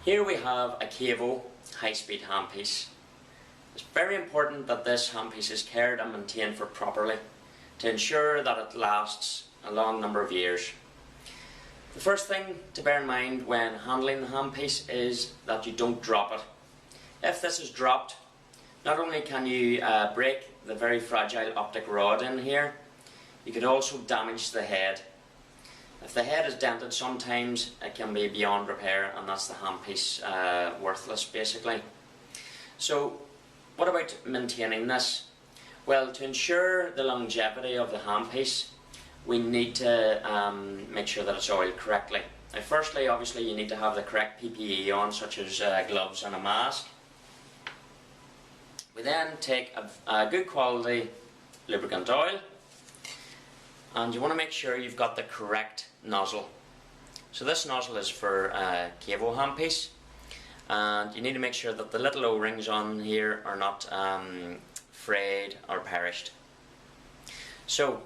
Here we have a Kavo high-speed handpiece. It's very important that this handpiece is cared and maintained for properly to ensure that it lasts a long number of years. The first thing to bear in mind when handling the handpiece is that you don't drop it. If this is dropped, not only can you break the very fragile optic rod in here, you could also damage the head. If the head is dented, sometimes it can be beyond repair, and that's the handpiece worthless basically. So what about maintaining this? Well, to ensure the longevity of the handpiece, we need to make sure that it's oiled correctly. Now firstly, obviously you need to have the correct PPE on, such as gloves and a mask. We then take a good quality lubricant oil, and you want to make sure you've got the correct nozzle. So this nozzle is for Kavo handpiece, and you need to make sure that the little O-rings on here are not frayed or perished. So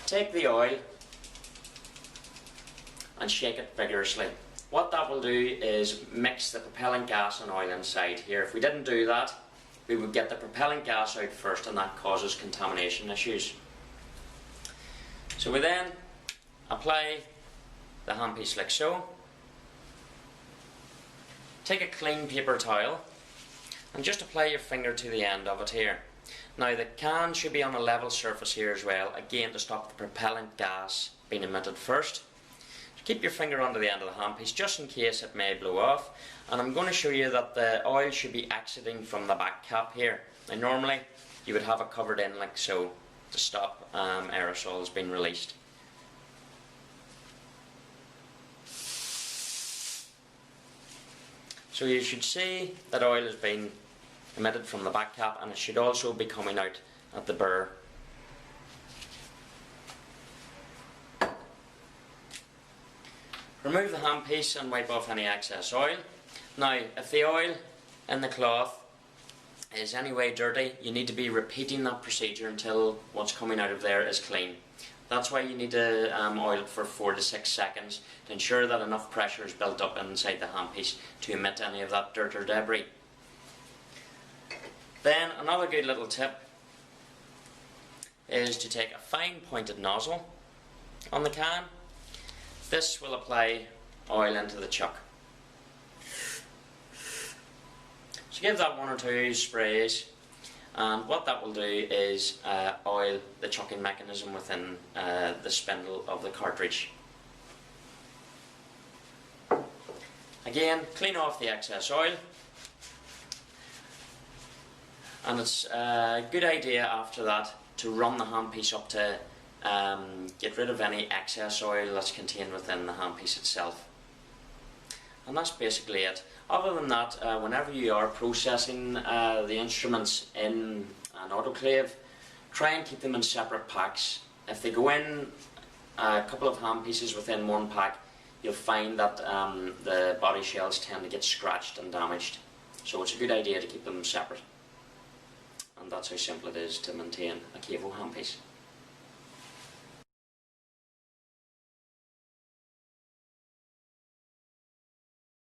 take the oil and shake it vigorously. What that will do is mix the propellant gas and oil inside here. If we didn't do that, we would get the propellant gas out first, and that causes contamination issues. So we then apply the handpiece like so. Take a clean paper towel and just apply your finger to the end of it here. Now the can should be on a level surface here as well, again to stop the propellant gas being emitted first. So keep your finger under the end of the handpiece just in case it may blow off, and I'm going to show you that the oil should be exiting from the back cap here. Now normally you would have it covered in like so to stop aerosols being released. So you should see that oil has been emitted from the back cap, and it should also be coming out at the burr. Remove the handpiece and wipe off any excess oil. Now if the oil in the cloth is anyway dirty, you need to be repeating that procedure until what's coming out of there is clean. That's why you need to oil it for 4 to 6 seconds to ensure that enough pressure is built up inside the handpiece to emit any of that dirt or debris. Then another good little tip is to take a fine pointed nozzle on the can. This will apply oil into the chuck. So give that 1 or 2 sprays, and what that will do is oil the chucking mechanism within the spindle of the cartridge. Again, clean off the excess oil, and it's a good idea after that to run the handpiece up to get rid of any excess oil that's contained within the handpiece itself. And that's basically it. Other than that, whenever you are processing the instruments in an autoclave, try and keep them in separate packs. If they go in a couple of handpieces within one pack, you'll find that the body shells tend to get scratched and damaged. So it's a good idea to keep them separate. And that's how simple it is to maintain a Kavo handpiece.